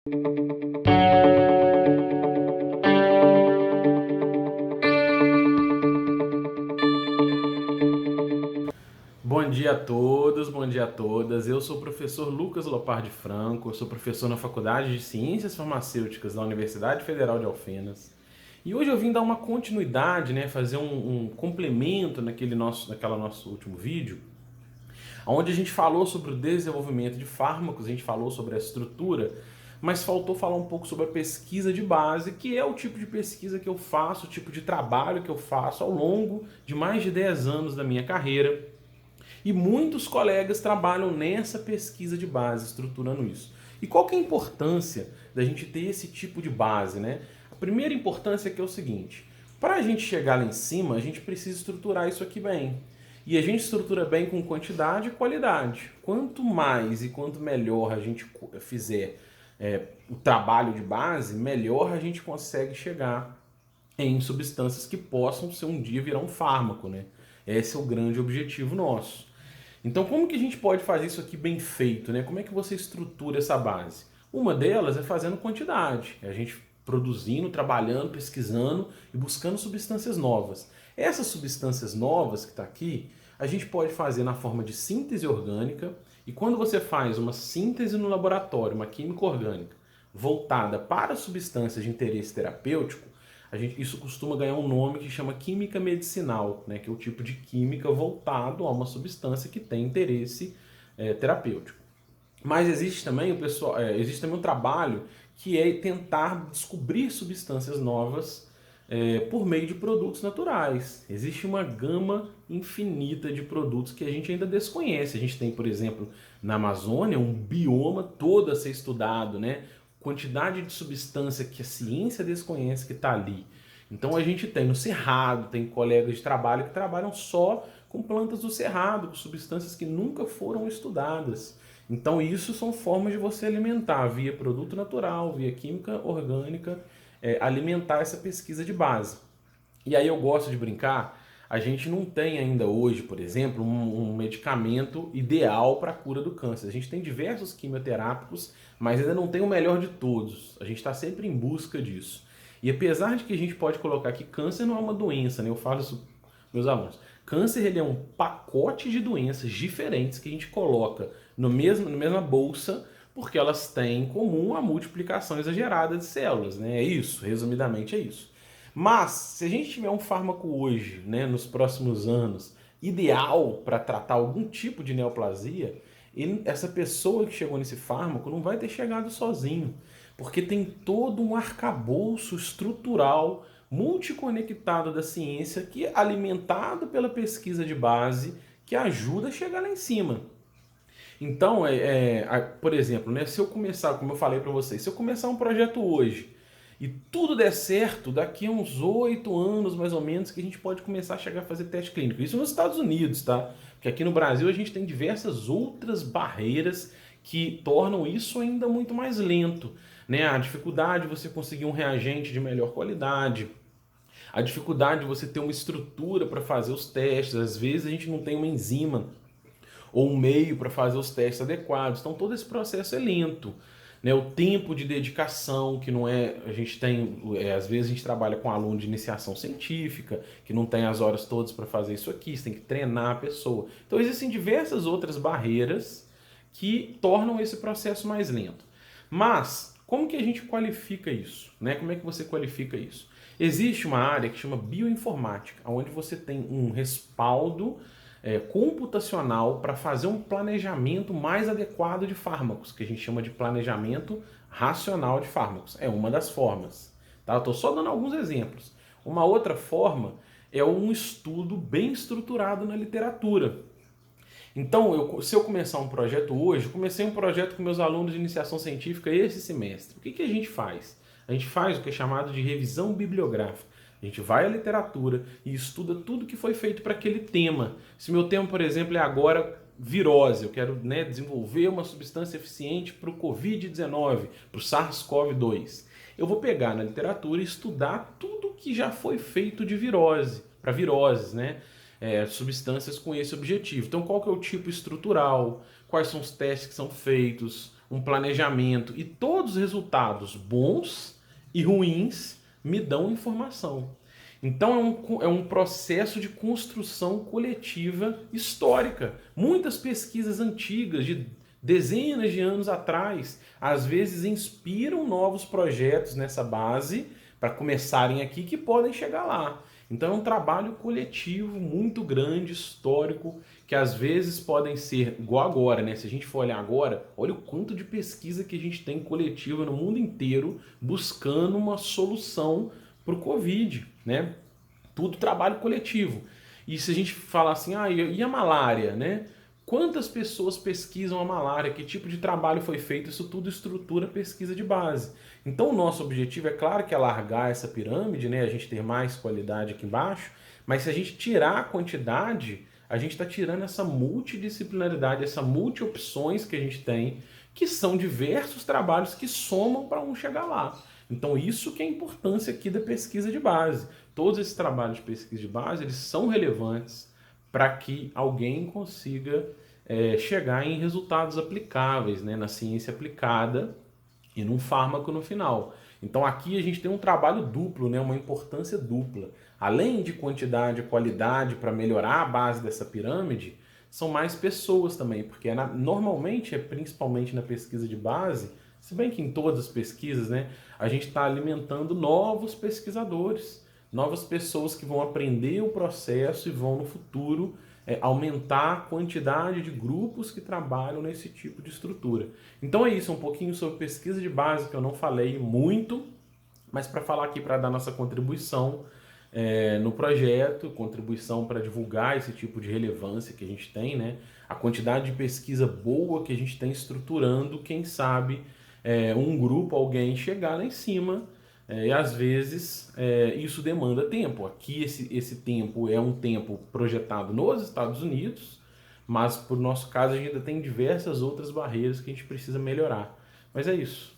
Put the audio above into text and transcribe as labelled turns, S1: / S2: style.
S1: Bom dia a todos, bom dia a todas. Eu sou o professor Lucas Lopardi Franco, eu sou professor na Faculdade de Ciências Farmacêuticas da Universidade Federal de Alfenas. E hoje eu vim dar uma continuidade, fazer um complemento naquela nosso último vídeo, onde a gente falou sobre o desenvolvimento de fármacos, a gente falou sobre a estrutura, mas faltou falar um pouco sobre a pesquisa de base, que é o tipo de pesquisa que eu faço, o tipo de trabalho que eu faço ao longo de mais de 10 anos da minha carreira. E muitos colegas trabalham nessa pesquisa de base, estruturando isso. E qual que é a importância da gente ter esse tipo de base, né? A primeira importância é que é o seguinte: para a gente chegar lá em cima, a gente precisa estruturar isso aqui bem. E a gente estrutura bem com quantidade e qualidade. Quanto mais e quanto melhor a gente fizer o trabalho de base, melhor a gente consegue chegar em substâncias que possam ser um dia virar um fármaco, né? Esse é o grande objetivo nosso. Então, como que a gente pode fazer isso aqui bem feito, né? Como é que você estrutura essa base? Uma delas é fazendo quantidade, é a gente produzindo, trabalhando, pesquisando e buscando substâncias novas. Essas substâncias novas que está aqui, a gente pode fazer na forma de síntese orgânica, e quando você faz uma síntese no laboratório, uma química orgânica, voltada para substâncias de interesse terapêutico, isso costuma ganhar um nome que chama química medicinal, né, que é o tipo de química voltado a uma substância que tem interesse terapêutico. Mas existe também um trabalho que é tentar descobrir substâncias novas por meio de produtos naturais. Existe uma gama infinita de produtos que a gente ainda desconhece. A gente tem, por exemplo, na Amazônia, um bioma todo a ser estudado, né? Quantidade de substância que a ciência desconhece que está ali. Então a gente tem no Cerrado, tem colegas de trabalho que trabalham só com plantas do Cerrado, com substâncias que nunca foram estudadas. Então isso são formas de você alimentar via produto natural, via química orgânica, alimentar essa pesquisa de base. E aí eu gosto de brincar, a gente não tem ainda hoje, por exemplo, um medicamento ideal para a cura do câncer. A gente tem diversos quimioterápicos, mas ainda não tem o melhor de todos. A gente está sempre em busca disso. E apesar de que a gente pode colocar que câncer não é uma doença, né? Eu falo isso para meus alunos. Câncer ele é um pacote de doenças diferentes que a gente coloca na mesma bolsa, porque elas têm em comum a multiplicação exagerada de células, né? É isso, resumidamente é isso. Mas, se a gente tiver um fármaco hoje, né, nos próximos anos, ideal para tratar algum tipo de neoplasia, essa pessoa que chegou nesse fármaco não vai ter chegado sozinho, porque tem todo um arcabouço estrutural multiconectado da ciência que é alimentado pela pesquisa de base que ajuda a chegar lá em cima. Então, por exemplo, né, se eu começar, como eu falei para vocês, se eu começar um projeto hoje e tudo der certo, daqui a uns 8 anos mais ou menos que a gente pode começar a chegar a fazer teste clínico. Isso nos Estados Unidos, tá? Porque aqui no Brasil a gente tem diversas outras barreiras que tornam isso ainda muito mais lento, né? A dificuldade de você conseguir um reagente de melhor qualidade, a dificuldade de você ter uma estrutura para fazer os testes, às vezes a gente não tem uma enzima ou um meio para fazer os testes adequados. Então todo esse processo é lento. Né, o tempo de dedicação, que não é. A gente tem. Às vezes a gente trabalha com aluno de iniciação científica, que não tem as horas todas para fazer isso aqui, você tem que treinar a pessoa. Então existem diversas outras barreiras que tornam esse processo mais lento. Mas, como que a gente qualifica isso? Né? Como é que você qualifica isso? Existe uma área que chama bioinformática, onde você tem um respaldo computacional para fazer um planejamento mais adequado de fármacos, que a gente chama de planejamento racional de fármacos. É uma das formas. Tá? Eu estou só dando alguns exemplos. Uma outra forma é um estudo bem estruturado na literatura. Então, se eu começar um projeto hoje, eu comecei um projeto com meus alunos de iniciação científica esse semestre. O que a gente faz? A gente faz o que é chamado de revisão bibliográfica. A gente vai à literatura e estuda tudo que foi feito para aquele tema. Se meu tema, por exemplo, é agora virose, eu quero desenvolver uma substância eficiente para o Covid-19, para o SARS-CoV-2. Eu vou pegar na literatura e estudar tudo que já foi feito de virose, para viroses, né? Substâncias com esse objetivo. Então, qual que é o tipo estrutural? Quais são os testes que são feitos? um planejamento e todos os resultados bons e ruins me dão informação. Então é um processo de construção coletiva histórica. Muitas pesquisas antigas, de dezenas de anos atrás, às vezes inspiram novos projetos nessa base para começarem aqui que podem chegar lá. Então é um trabalho coletivo muito grande, histórico, que às vezes podem ser igual agora, né? Se a gente for olhar agora, olha o quanto de pesquisa que a gente tem coletiva no mundo inteiro buscando uma solução para o Covid, né? Tudo trabalho coletivo. E se a gente falar assim, e a malária, né? Quantas pessoas pesquisam a malária? Que tipo de trabalho foi feito? Isso tudo estrutura pesquisa de base. Então o nosso objetivo é claro que é alargar essa pirâmide, né? A gente ter mais qualidade aqui embaixo, mas se a gente tirar a quantidade, a gente está tirando essa multidisciplinaridade, essa multi-opções que a gente tem, que são diversos trabalhos que somam para um chegar lá. Então isso que é a importância aqui da pesquisa de base. Todos esses trabalhos de pesquisa de base, eles são relevantes para que alguém consiga chegar em resultados aplicáveis, né, na ciência aplicada e num fármaco no final. Então aqui a gente tem um trabalho duplo, né, uma importância dupla. Além de quantidade e qualidade para melhorar a base dessa pirâmide, são mais pessoas também, porque normalmente, principalmente na pesquisa de base, se bem que em todas as pesquisas, né, a gente está alimentando novos pesquisadores, novas pessoas que vão aprender o processo e vão no futuro aumentar a quantidade de grupos que trabalham nesse tipo de estrutura. Então é isso, um pouquinho sobre pesquisa de base que eu não falei muito, mas para falar aqui, para dar nossa contribuição no projeto, contribuição para divulgar esse tipo de relevância que a gente tem, né? A quantidade de pesquisa boa que a gente tem estruturando, quem sabe um grupo, alguém chegar lá em cima. E às vezes isso demanda tempo. Aqui esse tempo é um tempo projetado nos Estados Unidos, mas por nosso caso a gente ainda tem diversas outras barreiras que a gente precisa melhorar. Mas é isso.